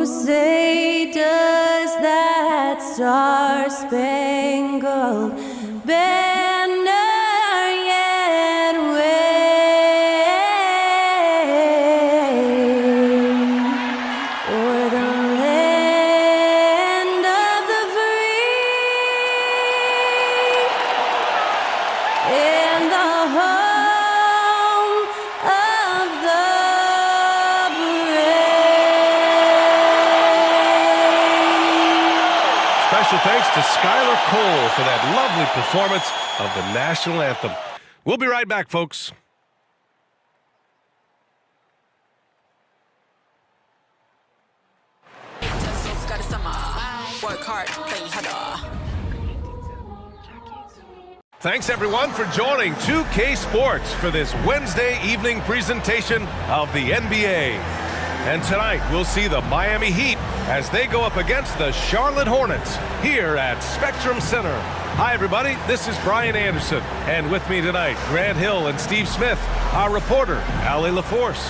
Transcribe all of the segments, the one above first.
say does that star-spangled banner yet wave o'er the land of the free and the home of the brave. Special thanks to Skylar Cole for that lovely performance of the national anthem. We'll be right back, folks. Work hard, play harder. Thanks, everyone, for joining 2K Sports for this Wednesday evening presentation of the NBA. And tonight, we'll see the Miami Heat as they go up against the Charlotte Hornets here at Spectrum Center. Hi, everybody. This is Brian Anderson. And with me tonight, Grant Hill and Steve Smith, our reporter, Allie LaForce.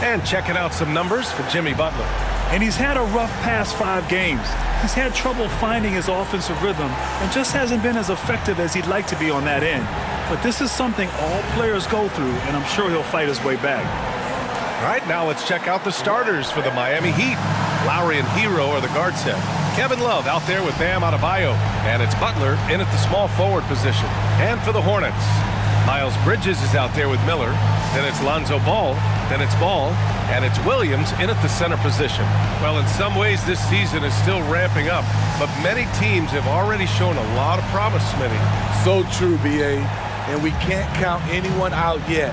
And checking out some numbers for Jimmy Butler. And he's had a rough past 5 games. He's had trouble finding his offensive rhythm and just hasn't been as effective as he'd like to be on that end. But this is something all players go through, and I'm sure he'll fight his way back. All right, now let's check out the starters for the Miami Heat. Lowry and Hero are the guard set. Kevin Love out there with Bam Adebayo. And it's Butler in at the small forward position. And for the Hornets, Miles Bridges is out there with Miller. Then it's Lonzo Ball. Then it's Ball. And it's Williams in at the center position. Well, in some ways, this season is still ramping up. But many teams have already shown a lot of promise, Smitty. So true, B.A. And we can't count anyone out yet.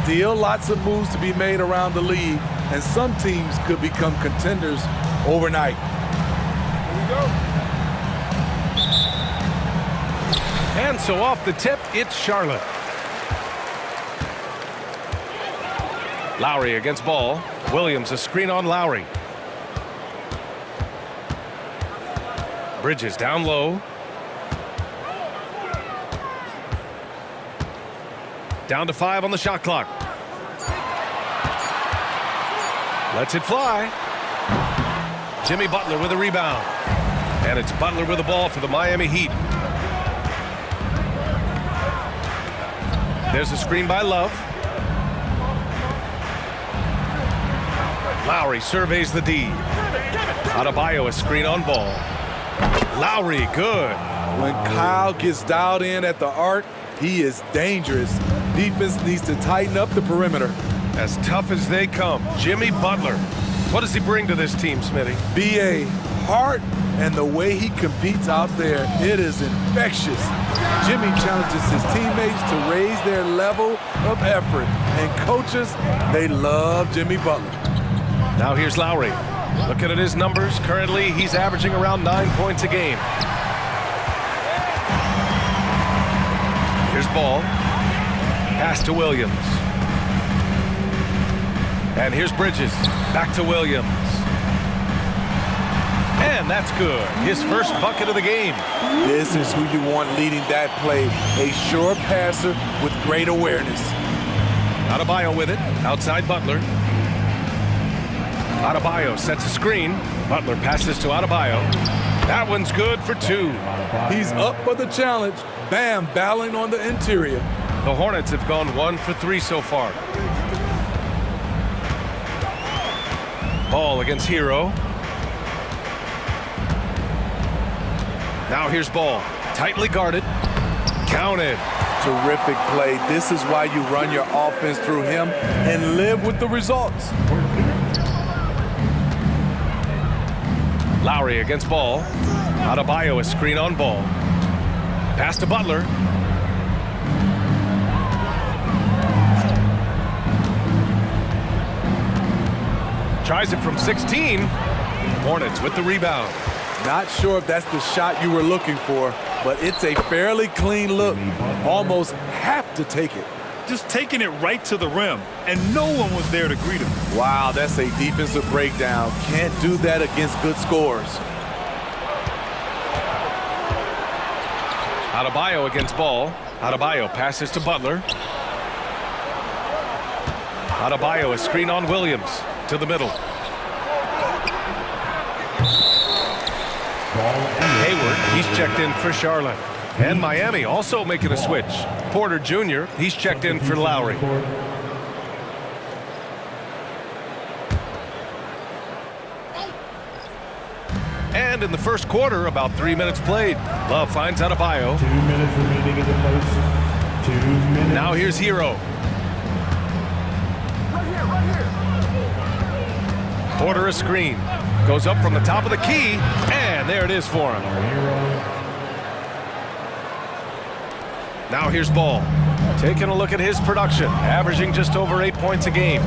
Still lots of moves to be made around the league, and some teams could become contenders overnight. Here we go. And so off the tip, it's Charlotte. Lowry against Ball. Williams a screen on Lowry. Bridges down low. Down to 5 on the shot clock. Lets it fly. Jimmy Butler with a rebound. And it's Butler with the ball for the Miami Heat. There's a screen by Love. Lowry surveys the D. Adebayo a screen on Ball. Lowry, good. When Kyle gets dialed in at the arc, he is dangerous. Defense needs to tighten up the perimeter. As tough as they come, Jimmy Butler. What does he bring to this team, Smitty? B.A. heart and the way he competes out there, it is infectious. Jimmy challenges his teammates to raise their level of effort. And coaches, they love Jimmy Butler. Now here's Lowry. Looking at his numbers, currently he's averaging around 9 points a game. Here's Ball. Pass to Williams. And here's Bridges. Back to Williams. And that's good. His first bucket of the game. This is who you want leading that play. A sure passer with great awareness. Adebayo with it. Outside Butler. Adebayo sets a screen. Butler passes to Adebayo. That one's good for 2. He's up for the challenge. Bam, battling on the interior. The Hornets have gone 1 for 3 so far. Ball against Hero. Now here's Ball. Tightly guarded. Counted. Terrific play. This is why you run your offense through him and live with the results. Lowry against Ball. Adebayo a screen on Ball. Pass to Butler. Tries it from 16. Hornets with the rebound. Not sure if that's the shot you were looking for, but it's a fairly clean look. Almost have to take it. Just taking it right to the rim, and no one was there to greet him. Wow, that's a defensive breakdown. Can't do that against good scores. Adebayo against Ball. Adebayo passes to Butler. Adebayo a screen on Williams to the middle. Hayward, he's checked in for Charlotte. And Miami also making a switch. Porter Jr., he's checked in for Lowry. And in the first quarter, about 3 minutes played. Love finds Adebayo. 2 minutes remaining in the post. 2 minutes. Now here's Hero. Porter a screen. Goes up from the top of the key, and there it is for him. Now here's Ball. Taking a look at his production, averaging just over 8 points a game.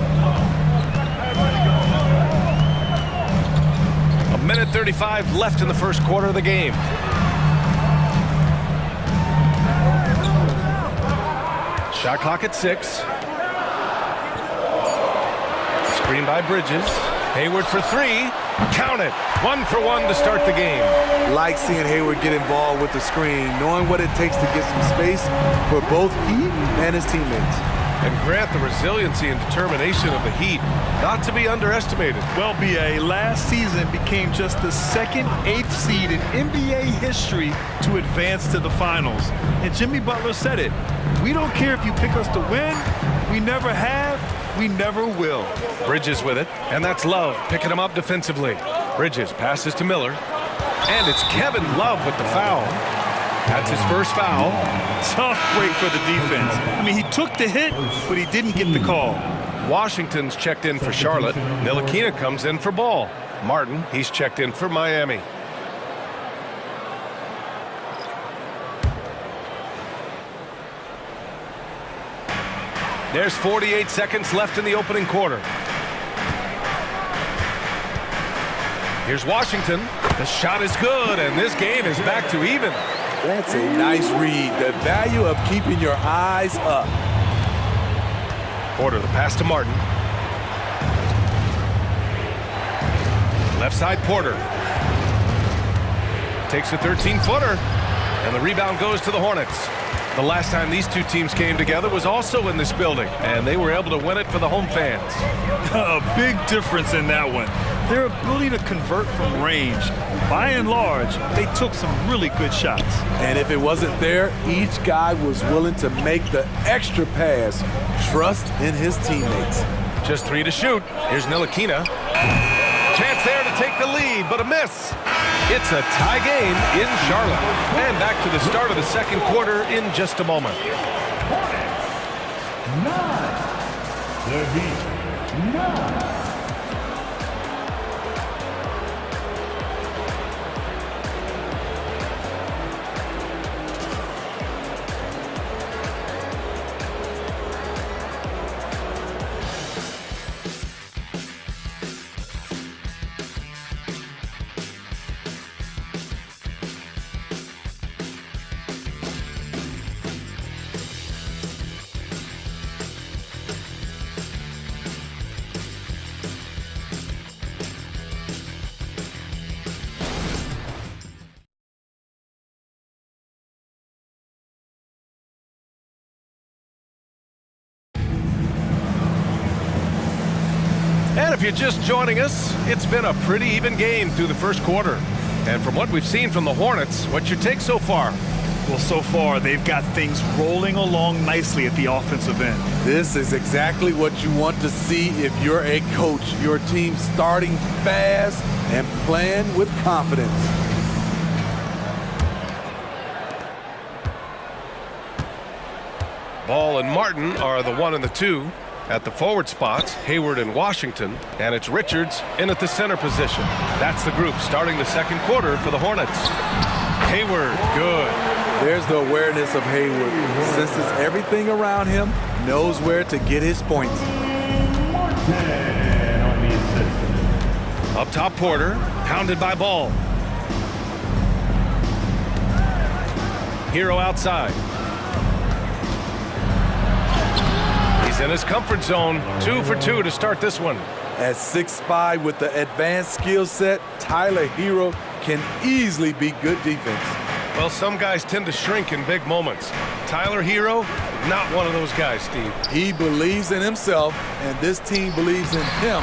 A minute 35 left in the first quarter of the game. Shot clock at 6. Screen by Bridges. Hayward for 3. Count it. 1 for 1 to start the game. Like seeing Hayward get involved with the screen, knowing what it takes to get some space for both he and his teammates. And Grant, the resiliency and determination of the Heat, not to be underestimated. Well, B.A., last season became just the second 8th seed in NBA history to advance to the finals. And Jimmy Butler said it. We don't care if you pick us to win. We never have. We never will. Bridges with it, and that's Love picking him up defensively. Bridges passes to Miller, and it's Kevin Love with the foul. That's his first foul. Tough break for the defense. I mean, he took the hit, but he didn't get the call. Washington's checked in for Charlotte. Ntilikina comes in for Ball. Martin, he's checked in for Miami. There's 48 seconds left in the opening quarter. Here's Washington. The shot is good, and this game is back to even. That's a nice read. The value of keeping your eyes up. Porter, the pass to Martin. Left side, Porter. Takes a 13-footer, and the rebound goes to the Hornets. The last time these two teams came together was also in this building, and they were able to win it for the home fans. A big difference in that one. Their ability to convert from range. By and large, they took some really good shots. And if it wasn't there, each guy was willing to make the extra pass. Trust in his teammates. Just 3 to shoot. Here's Ntilikina. Chance there to take the lead, but a miss. It's a tie game in Charlotte. And back to the start of the second quarter in just a moment. 9. The Heat. 9. And if you're just joining us, it's been a pretty even game through the first quarter. And from what we've seen from the Hornets, what's your take so far? Well, so far, they've got things rolling along nicely at the offensive end. This is exactly what you want to see if you're a coach. Your team starting fast and playing with confidence. Ball and Martin are the 1 and the 2. At the forward spots, Hayward and Washington, and it's Richards in at the center position. That's the group starting the second quarter for the Hornets. Hayward, good. There's the awareness of Hayward. Senses everything around him, knows where to get his points. 10 on the assist. Up top, Porter, pounded by Ball. Hero outside. He's in his comfort zone. 2 for 2 to start this one. At 6'5" with the advanced skill set, Tyler Hero can easily be good defense. Well, some guys tend to shrink in big moments. Tyler Hero, not one of those guys, Steve. He believes in himself, and this team believes in him.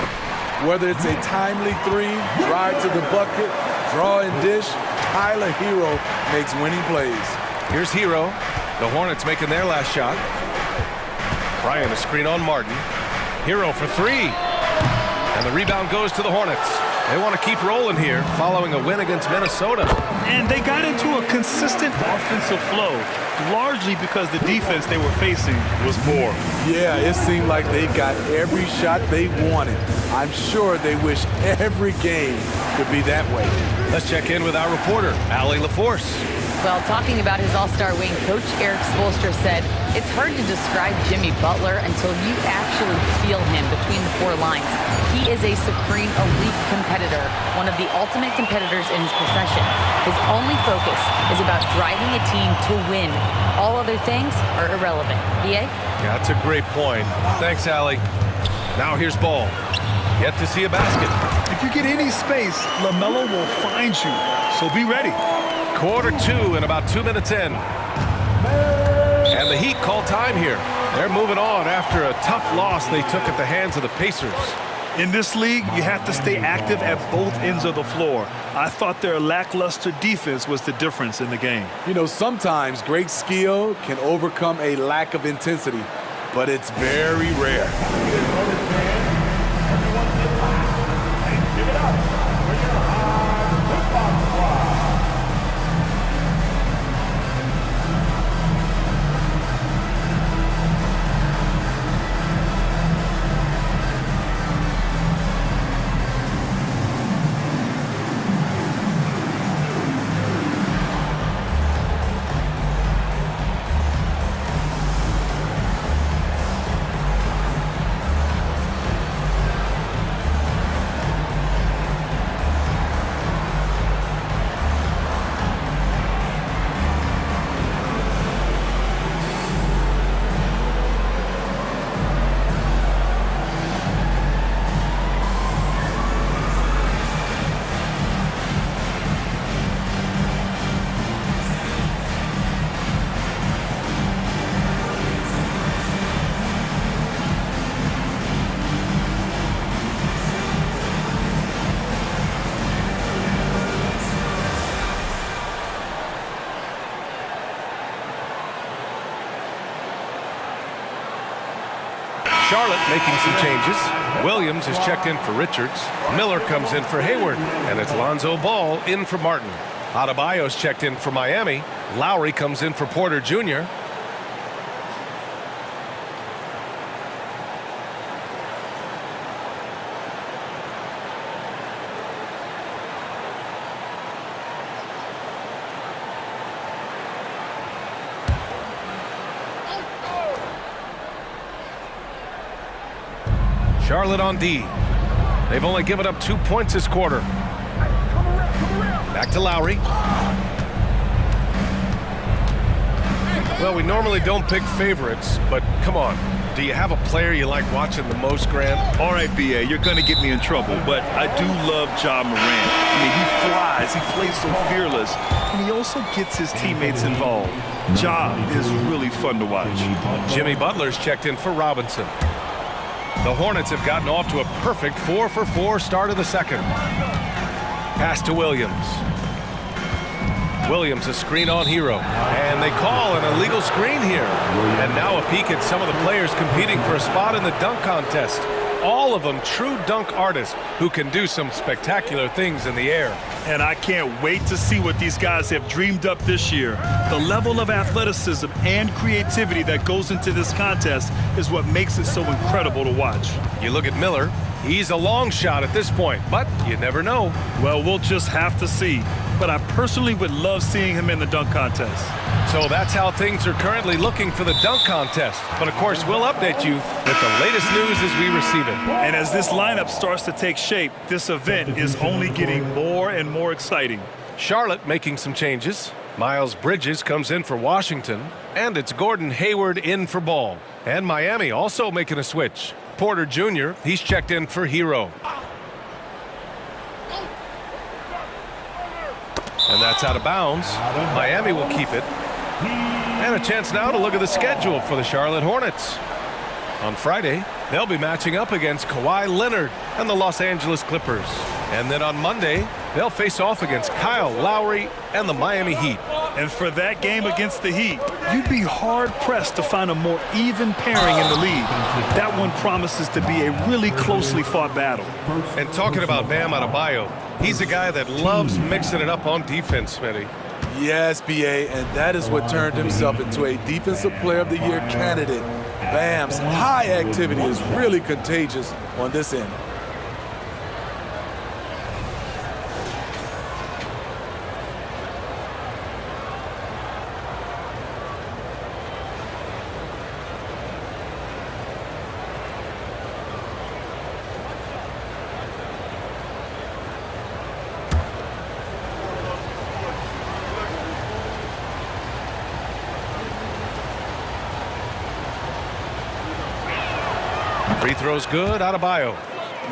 Whether it's a timely 3, drive to the bucket, draw and dish, Tyler Hero makes winning plays. Here's Hero. The Hornets making their last shot. Bryant, a screen on Martin. Hero for three. And the rebound goes to the Hornets. They want to keep rolling here following a win against Minnesota. And they got into a consistent offensive flow, largely because the defense they were facing was poor. Yeah, it seemed like they got every shot they wanted. I'm sure they wish every game could be that way. Let's check in with our reporter, Allie LaForce. Well, talking about his all-star wing, Coach Eric Spoelstra said, it's hard to describe Jimmy Butler until you actually feel him between the four lines. He is a supreme elite competitor, one of the ultimate competitors in his profession. His only focus is about driving a team to win. All other things are irrelevant. BA? Yeah, that's a great point. Thanks, Allie. Now here's Ball. Yet to see a basket. If you get any space, LaMelo will find you, so be ready. Quarter two and about 2 minutes in. And the Heat call time here. They're moving on after a tough loss they took at the hands of the Pacers. In this league, you have to stay active at both ends of the floor. I thought their lackluster defense was the difference in the game. You know, sometimes great skill can overcome a lack of intensity, but it's very rare. Charlotte making some changes. Williams is checked in for Richards. Miller comes in for Hayward. And it's Lonzo Ball in for Martin. Adebayo's checked in for Miami. Lowry comes in for Porter Jr. Charlotte on D. They've only given up 2 points this quarter. Back to Lowry. Well, we normally don't pick favorites, but come on. Do you have a player you like watching the most, Grant? All right, BA, you're going to get me in trouble, but I do love Ja Morant. I mean, he flies, he plays so fearless, and he also gets his teammates involved. Ja is really fun to watch. Jimmy Butler's checked in for Robinson. The Hornets have gotten off to a perfect 4-for-4 start of the second. Pass to Williams. Williams a screen on Hero. And they call an illegal screen here. And now a peek at some of the players competing for a spot in the dunk contest. All of them true dunk artists who can do some spectacular things in the air. And I can't wait to see what these guys have dreamed up this year. The level of athleticism and creativity that goes into this contest is what makes it so incredible to watch. You look at Miller. He's a long shot at this point, but you never know. Well, we'll just have to see. But I personally would love seeing him in the dunk contest. So that's how things are currently looking for the dunk contest. But of course, we'll update you with the latest news as we receive it. And as this lineup starts to take shape, this event is only getting more and more exciting. Charlotte making some changes. Miles Bridges comes in for Washington. And it's Gordon Hayward in for Ball. And Miami also making a switch. Porter Jr., he's checked in for Hero. And that's out of bounds. Miami will keep it. And a chance now to look at the schedule for the Charlotte Hornets. On Friday, They'll be matching up against Kawhi Leonard and the Los Angeles Clippers. And then on Monday, they'll face off against Kyle Lowry and the Miami Heat. And for that game against the Heat, you'd be hard-pressed to find a more even pairing in the league. That one promises to be a really closely fought battle. And talking about Bam Adebayo, he's a guy that loves mixing it up on defense, Smitty. Yes, B.A., and that is what turned himself into a Defensive Player of the Year candidate. Bam's high activity is really contagious on this end. Free throw's good, Adebayo.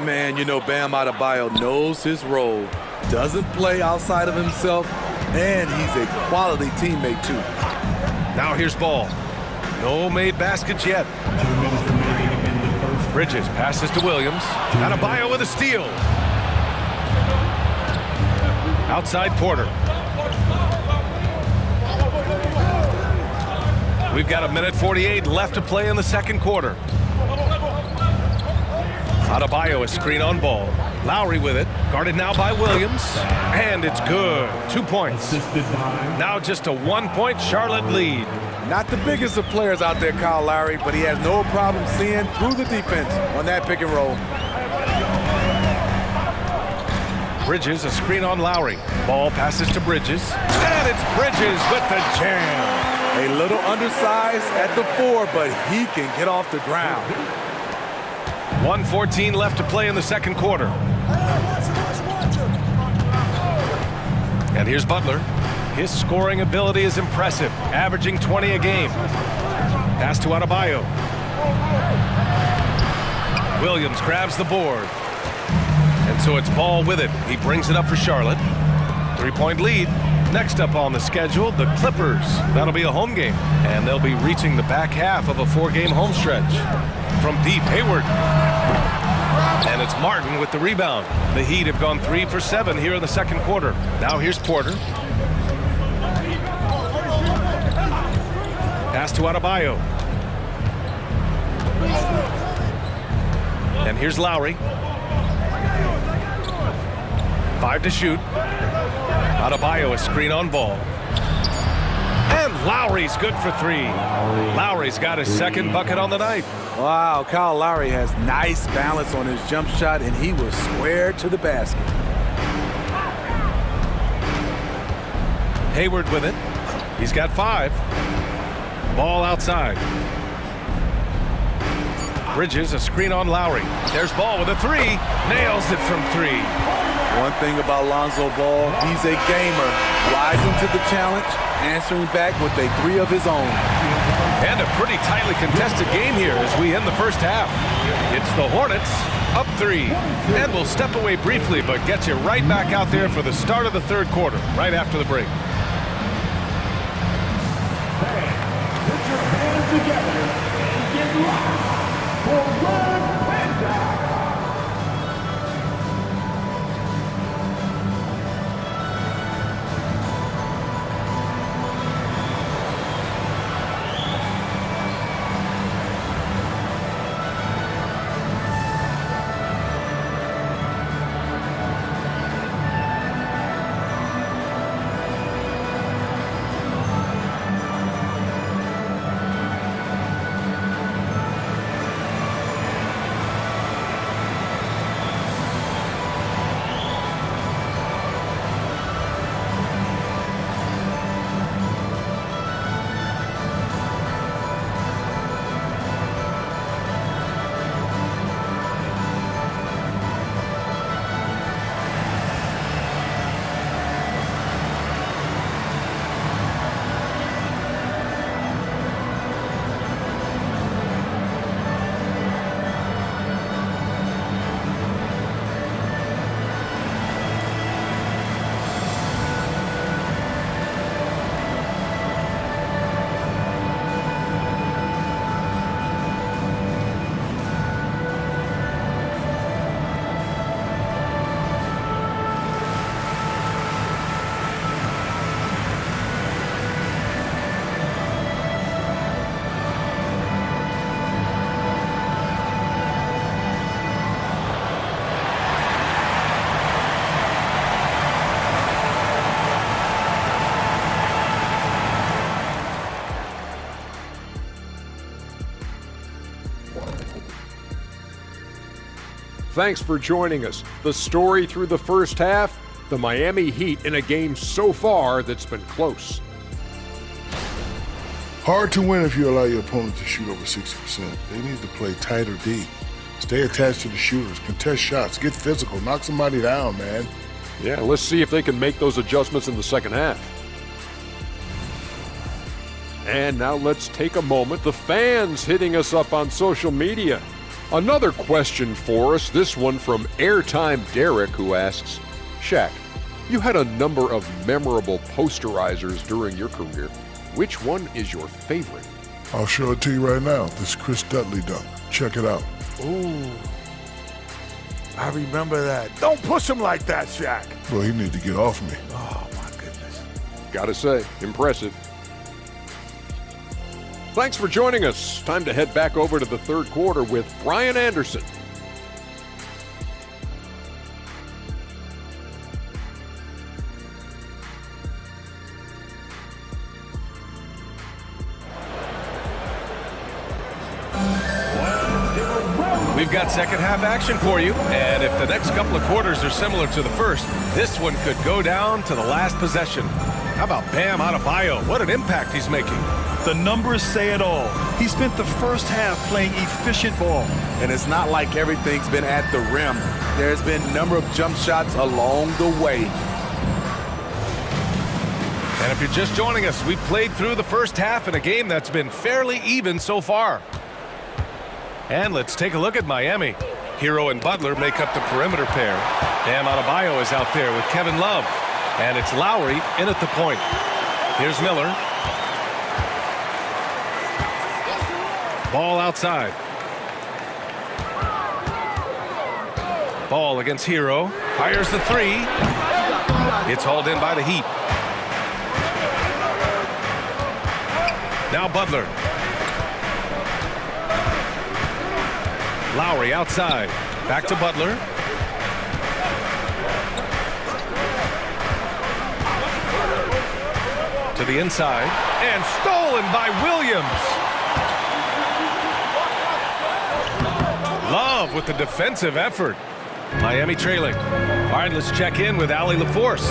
Man, you know Bam Adebayo knows his role, doesn't play outside of himself, and he's a quality teammate too. Now here's ball. No made baskets yet. 2 minutes remaining in the first. Bridges passes to Williams. Adebayo with a steal. Outside Porter. We've got 1:48 left to play in the second quarter. Adebayo, a screen on ball. Lowry with it. Guarded now by Williams. And it's good. 2 points. Assisted by Now just a 1-point Charlotte lead. Not the biggest of players out there, Kyle Lowry, but he has no problem seeing through the defense on that pick and roll. Bridges, a screen on Lowry. Ball passes to Bridges. And it's Bridges with the jam. A little undersized at the 4, but he can get off the ground. 1:14 left to play in the second quarter. And here's Butler. His scoring ability is impressive, averaging 20 a game. Pass to Adebayo. Williams grabs the board. And so it's Ball with it. He brings it up for Charlotte. 3-point lead. Next up on the schedule, the Clippers. That'll be a home game. And they'll be reaching the back half of a 4-game home stretch. From deep, Hayward. And it's Martin with the rebound. The Heat have gone 3 for 7 here in the second quarter. Now here's Porter. Pass to Adebayo. And here's Lowry. 5 to shoot. Adebayo, a screen on ball. And Lowry's good for 3. Lowry's got his second bucket on the night. Wow, Kyle Lowry has nice balance on his jump shot, and he was square to the basket. Hayward with it. He's got 5. Ball outside. Bridges, a screen on Lowry. There's Ball with a 3. Nails it from 3. One thing about Lonzo Ball, he's a gamer. Rising to the challenge, answering back with a 3 of his own. And a pretty tightly contested game here as we end the first half. It's the Hornets up 3. And we'll step away briefly, but get you right back out there for the start of the third quarter, right after the break. Put your hands together and get loud for Red Panda. thanks for joining us. The story through the first half, the Miami Heat in a game so far that's been close. Hard to win if you allow your opponent to shoot over 60%. They need to play tighter D. Stay attached to the shooters, contest shots, get physical, knock somebody down, man. Yeah, let's see if they can make those adjustments in the second half. And now let's take a moment. The fans hitting us up on social media. Another question for us, this one from Airtime Derek, who asks, Shaq, you had a number of memorable posterizers during your career. Which one is your favorite? I'll show it to you right now. This Chris Dudley dunk. Check it out. Ooh, I remember that. Don't push him like that, Shaq. Well, he need to get off me. Oh, my goodness. Gotta say, impressive. Thanks for joining us. Time to head back over to the third quarter with Brian Anderson. We've got second half action for you, and if the next couple of quarters are similar to the first, this one could go down to the last possession. How about Bam Adebayo? What an impact he's making. The numbers say it all. He spent the first half playing efficient ball. And it's not like everything's been at the rim. There's been a number of jump shots along the way. And if you're just joining us, we've played through the first half in a game that's been fairly even so far. And let's take a look at Miami. Hero and Butler make up the perimeter pair. Bam Adebayo is out there with Kevin Love. And it's Lowry in at the point. Here's Miller. Ball outside. Ball against Hero. Fires the three. It's hauled in by the Heat. Now Butler. Lowry outside. Back to Butler. To the inside. And stolen by Williams. Love with the defensive effort. Miami trailing. All right, let's check in with Allie LaForce.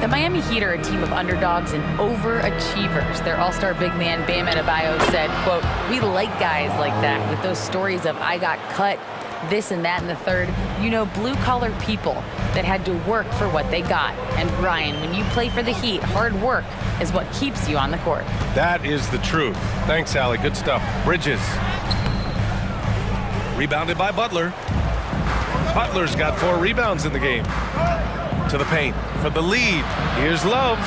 The Miami Heat are a team of underdogs and overachievers. Their all-star big man, Bam Adebayo, said, quote, "We like guys like that with those stories of I got cut, this and that and the third. You know, blue-collar people that had to work for what they got. And Brian, when you play for the Heat, hard work is what keeps you on the court." That is the truth. Thanks, Allie. Good stuff. Bridges. Rebounded by Butler. Butler's got 4 rebounds in the game. To the paint for the lead. Here's Love.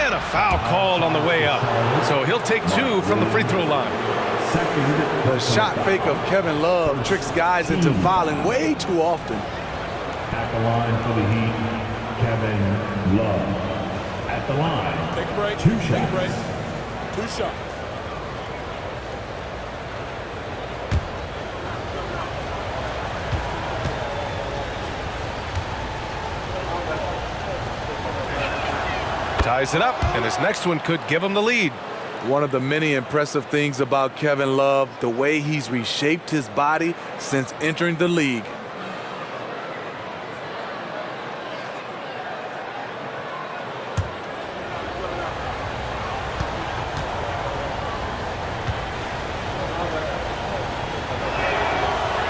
And a foul called on the way up. So he'll take 2 from the free throw line. The shot fake of Kevin Love tricks guys into fouling way too often. At the line for the Heat, Kevin Love. At the line. Take a break. 2 shots. Take a break. 2 shots. Ties it up, and his next one could give him the lead. One of the many impressive things about Kevin Love, the way he's reshaped his body since entering the league.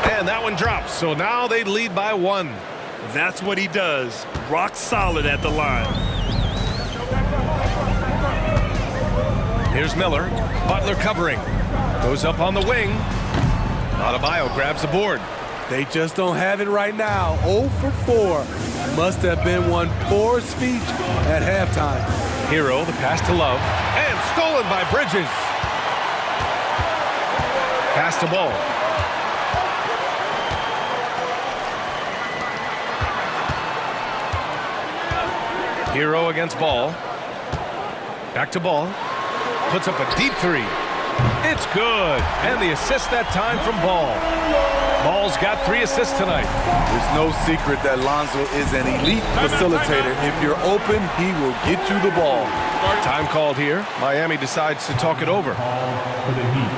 And that one drops, so now they lead by 1. That's what he does. Rock solid at the line. Here's Miller. Butler covering. Goes up on the wing. Adebayo grabs the board. They just don't have it right now. 0 for 4. Must have been one poor speech at halftime. Hero, the pass to Love. And stolen by Bridges. Pass to Ball. Hero against Ball. Back to Ball. Puts up a deep 3. It's good. And the assist that time from Ball. Ball's got 3 assists tonight. There's no secret that Lonzo is an elite facilitator. If you're open, he will get you the ball. Time called here. Miami decides to talk it over. For the Heat.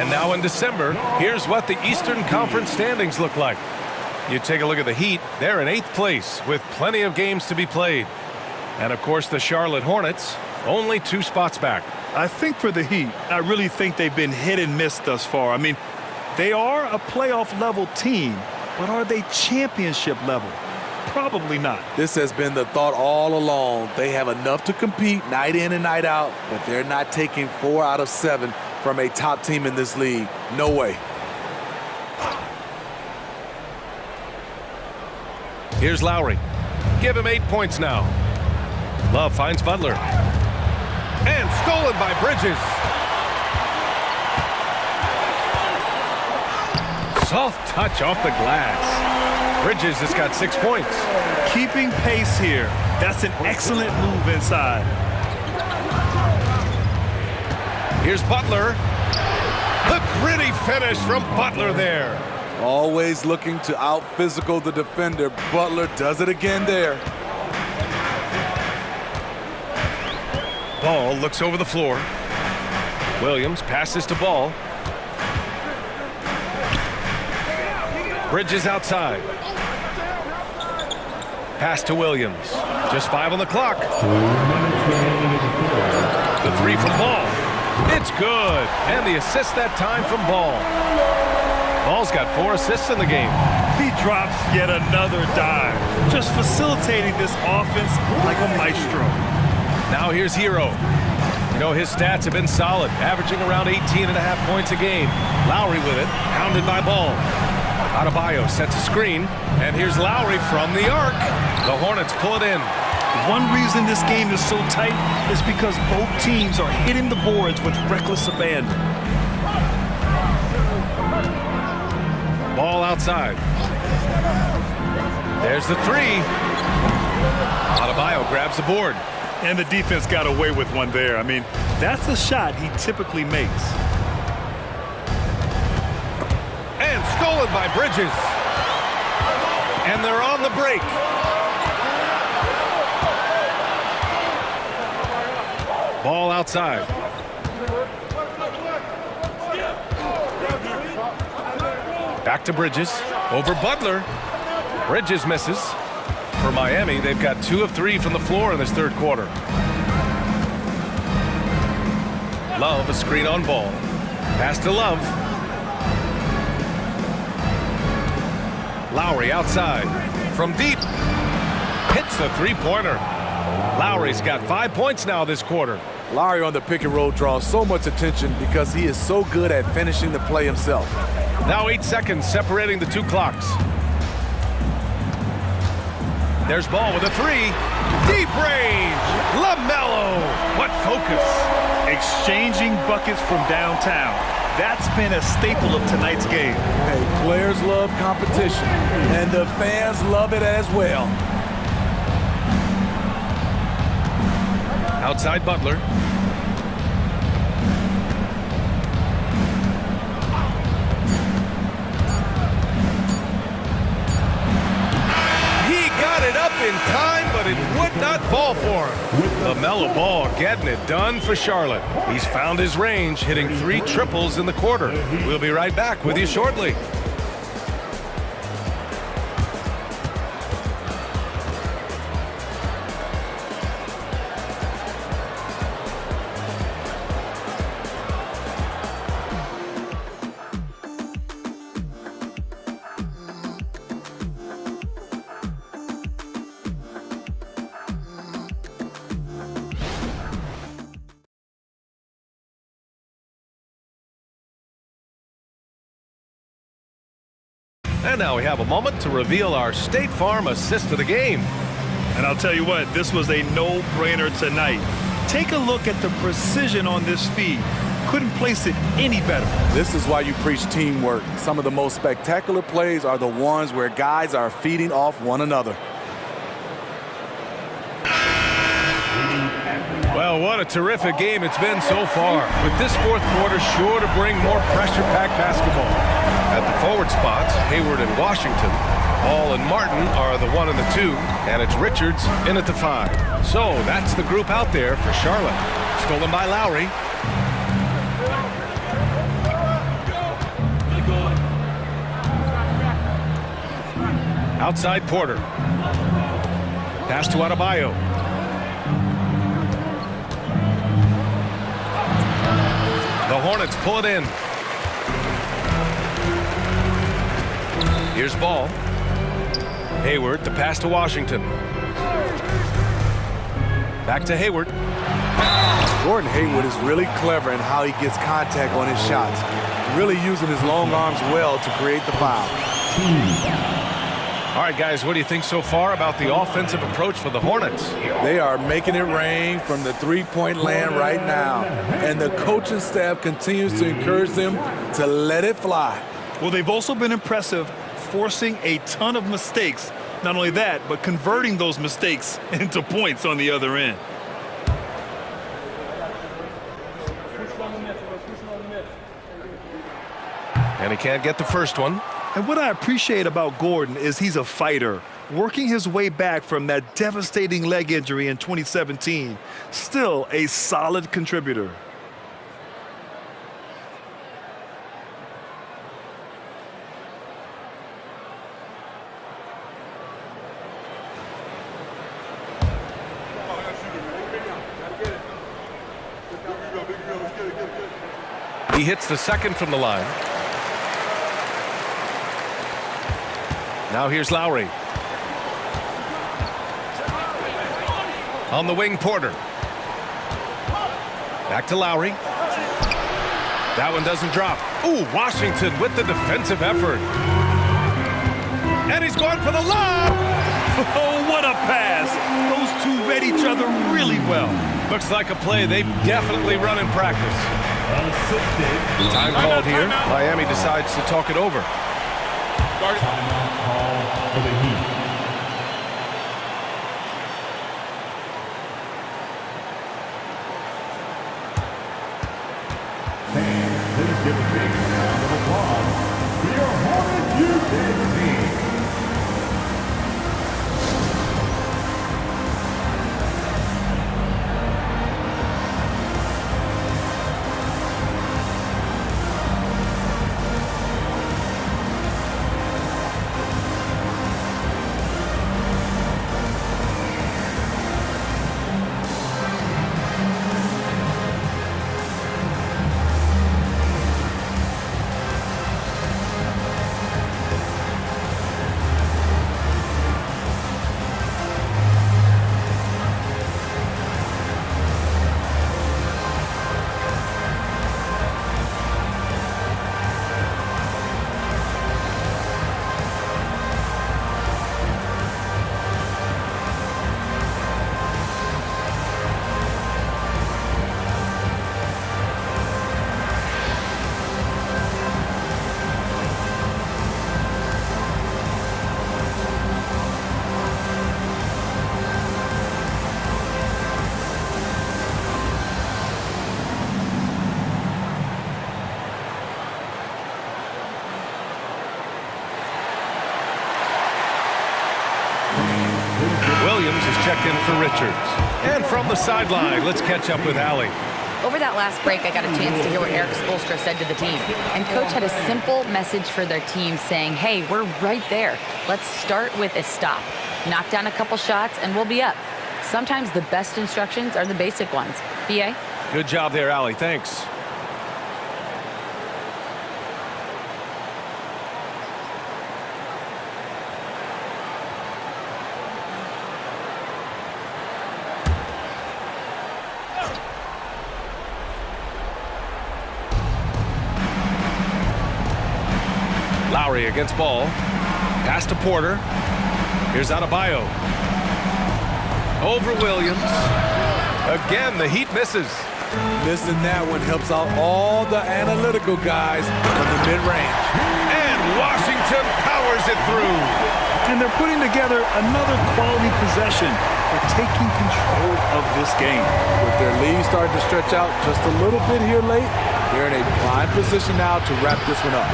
And now in December, here's what the Eastern Conference standings look like. You take a look at the Heat. They're in 8th place with plenty of games to be played. And, of course, the Charlotte Hornets, only 2 spots back. I think for the Heat, I really think they've been hit and miss thus far. I mean, they are a playoff-level team, but are they championship level? Probably not. This has been the thought all along. They have enough to compete night in and night out, but they're not taking 4 out of 7 from a top team in this league. No way. Here's Lowry. Give him 8 points now. Love finds Butler. And stolen by Bridges. Soft touch off the glass. Bridges has got 6 points. Keeping pace here. That's an excellent move inside. Here's Butler. The gritty finish from Butler there. Always looking to out-physical the defender. Butler does it again there. Ball looks over the floor. Williams passes to Ball. Bridges outside. Pass to Williams. Just 5 on the clock. The 3 from Ball. It's good. And the assist that time from Ball. Ball's got 4 assists in the game. He drops yet another dive, just facilitating this offense like a maestro. Now here's Hero. You know, his stats have been solid, averaging around 18.5 points a game. Lowry with it, hounded by Ball. Adebayo sets a screen, and here's Lowry from the arc. The Hornets pull it in. One reason this game is so tight is because both teams are hitting the boards with reckless abandon. Ball outside. There's the 3. Adebayo grabs the board. And the defense got away with one there. I mean, that's a shot he typically makes. And stolen by Bridges. And they're on the break. Ball outside. Back to Bridges. Over Butler. Bridges misses. For Miami, they've got 2 of 3 from the floor in this 3rd quarter. Love, a screen on Ball. Pass to Love. Lowry outside. From deep. Hits the 3-pointer. Lowry's got 5 points now this quarter. Lowry on the pick and roll draws so much attention because he is so good at finishing the play himself. Now 8 seconds separating the 2 clocks. There's Ball with a 3. Deep range. LaMelo. What focus. Exchanging buckets from downtown. That's been a staple of tonight's game. Hey, players love competition, and the fans love it as well. Outside Butler. In time, but it would not fall for him. LaMelo Ball getting it done for Charlotte. He's found his range, hitting 3 triples in the quarter. We'll be right back with you shortly. And now we have a moment to reveal our State Farm assist of the game. And I'll tell you what, this was a no-brainer tonight. Take a look at the precision on this feed. Couldn't place it any better. This is why you preach teamwork. Some of the most spectacular plays are the ones where guys are feeding off one another. Well, what a terrific game it's been so far. With this 4th quarter sure to bring more pressure-packed basketball. At the forward spots, Hayward and Washington. Ball and Martin are the 1 and the 2, and it's Richards in at the 5. So that's the group out there for Charlotte. Stolen by Lowry. Outside Porter. Pass to Adebayo. The Hornets pull it in. Here's Ball. Hayward, the pass to Washington. Back to Hayward. Gordon Hayward is really clever in how he gets contact on his shots. Really using his long arms well to create the foul. All right, guys, what do you think so far about the offensive approach for the Hornets? They are making it rain from the three-point land right now. And the coaching staff continues to encourage them to let it fly. Well, they've also been impressive, forcing a ton of mistakes. Not only that, but converting those mistakes into points on the other end. And he can't get the first one. And what I appreciate about Gordon is he's a fighter, working his way back from that devastating leg injury in 2017. Still a solid contributor. He hits the second from the line. Now here's Lowry. On the wing, Porter. Back to Lowry. That one doesn't drop. Ooh, Washington with the defensive effort. And he's going for the lob. Oh, what a pass. Those two read each other really well. Looks like a play they've definitely run in practice. Time called here. Miami decides to talk it over. Fans, please give a big round of applause for your Hornets Houston team. Williams is checked in for Richards. And from the sideline, let's catch up with Allie. Over that last break, I got a chance to hear what Eric Spoelstra said to the team. And Coach had a simple message for their team saying, hey, we're right there. Let's start with a stop. Knock down a couple shots, and we'll be up. Sometimes the best instructions are the basic ones. B.A.? Good job there, Allie. Thanks. Lowry against Ball. Pass to Porter. Here's Adebayo. Over Williams. Again, the Heat misses. Missing that one helps out all the analytical guys from the mid-range. And Washington powers it through. And they're putting together another quality possession. They're taking control of this game. With their lead starting to stretch out just a little bit here late, they're in a prime position now to wrap this one up.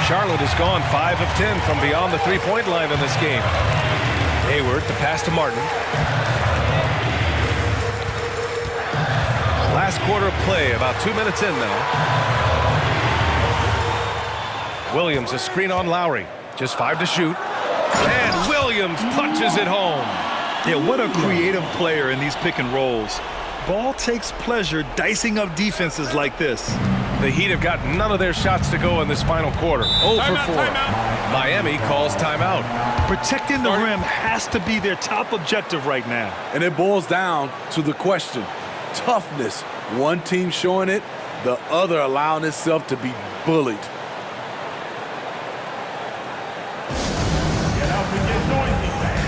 Charlotte has gone 5 of 10 from beyond the three-point line in this game. Hayward, the pass to Martin. Last quarter of play, about 2 minutes in now. Williams, a screen on Lowry. Just 5 to shoot. And Williams punches it home. Yeah, what a creative player in these pick and rolls. Ball takes pleasure dicing up defenses like this. The Heat have got none of their shots to go in this final quarter. 0 for 4. Miami calls timeout. Protecting the rim has to be their top objective right now. And it boils down to the question. Toughness. One team showing it, the other allowing itself to be bullied. Get out and get noisy, man.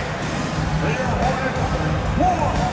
Clear Hornets, warm.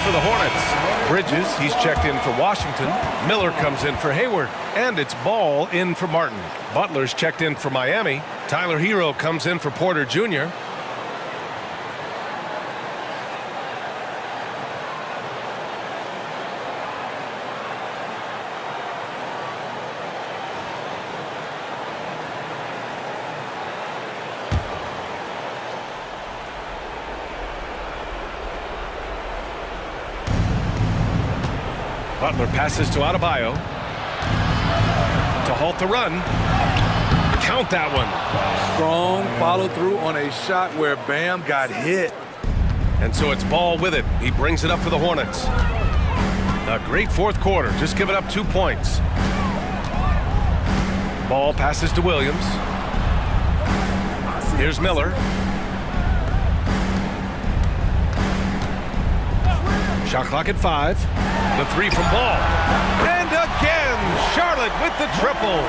For the Hornets. Bridges, he's checked in for Washington. Miller comes in for Hayward. And it's Ball in for Martin. Butler's checked in for Miami. Tyler Hero comes in for Porter Jr. Butler passes to Adebayo to halt the run. Count that one. Strong follow through on a shot where Bam got hit. And so it's Ball with it. He brings it up for the Hornets. A great fourth quarter, just giving up 2 points. Ball passes to Williams. Here's Miller. Shot clock at 5. The 3 from Ball. And again, Charlotte with the triple.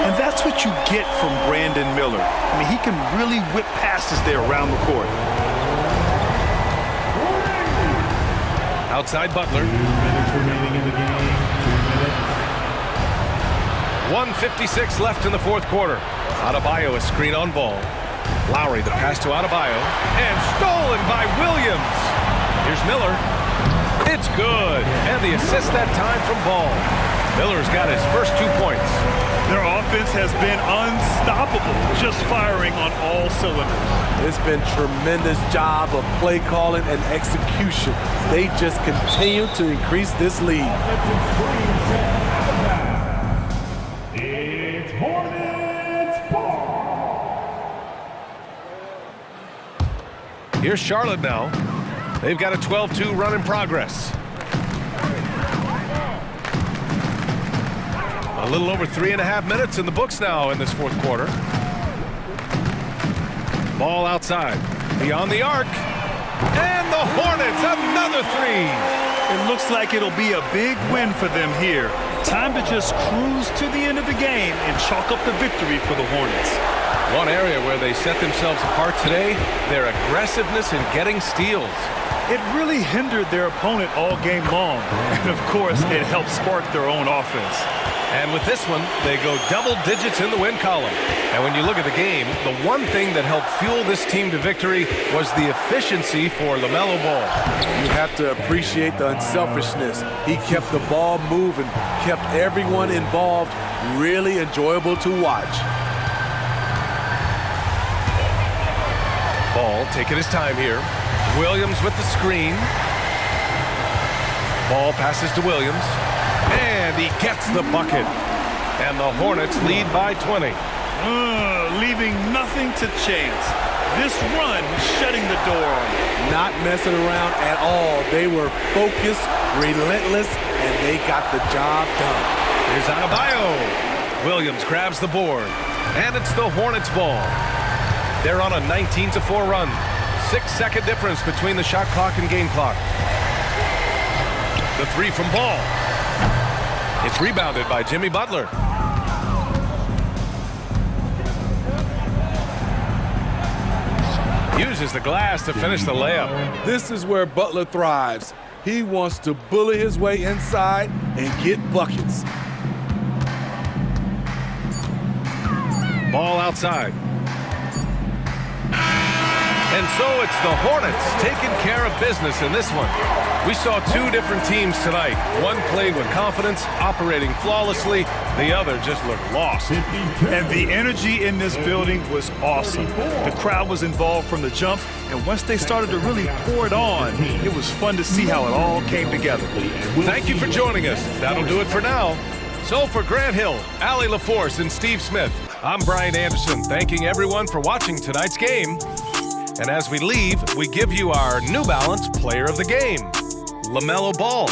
And that's what you get from Brandon Miller. I mean, he can really whip passes there around the court. Outside Butler. 2 minutes remaining in the game. 2 minutes. 1:56 left in the fourth quarter. Adebayo is screen on Ball. Lowry, the pass to Adebayo. And stolen by Williams. Here's Miller. It's good. And the assist that time from Ball. Miller's got his first 2 points. Their offense has been unstoppable, just firing on all cylinders. It's been tremendous job of play calling and execution. They just continue to increase this lead. Offensive screen set at the back. It's Hornets ball. Here's Charlotte now. They've got a 12-2 run in progress. A little over 3.5 minutes in the books now in this fourth quarter. Ball outside. Beyond the arc. And the Hornets, another 3. It looks like it'll be a big win for them here. Time to just cruise to the end of the game and chalk up the victory for the Hornets. One area where they set themselves apart today, their aggressiveness in getting steals. It really hindered their opponent all game long. And, of course, it helped spark their own offense. And with this one, they go double digits in the win column. And when you look at the game, the one thing that helped fuel this team to victory was the efficiency for LaMelo Ball. You have to appreciate the unselfishness. He kept the ball moving, kept everyone involved, really enjoyable to watch. Ball taking his time here. Williams with the screen. Ball passes to Williams. And he gets the bucket. And the Hornets lead by 20. Leaving nothing to chance. This run shutting the door on him. Not messing around at all. They were focused, relentless, and they got the job done. Here's Adebayo. Williams grabs the board, and it's the Hornets ball. They're on a 19-4 run. 6-second difference between the shot clock and game clock. The three from Ball. It's rebounded by Jimmy Butler. Uses the glass to finish the layup. This is where Butler thrives. He wants to bully his way inside and get buckets. Ball outside. And so it's the Hornets taking care of business in this one. We saw two different teams tonight. One played with confidence, operating flawlessly. The other just looked lost. And the energy in this building was awesome. The crowd was involved from the jump, and once they started to really pour it on, it was fun to see how it all came together. Thank you for joining us. That'll do it for now. So for Grant Hill, Allie LaForce, and Steve Smith, I'm Brian Anderson, thanking everyone for watching tonight's game. And as we leave, we give you our New Balance Player of the Game, LaMelo Ball.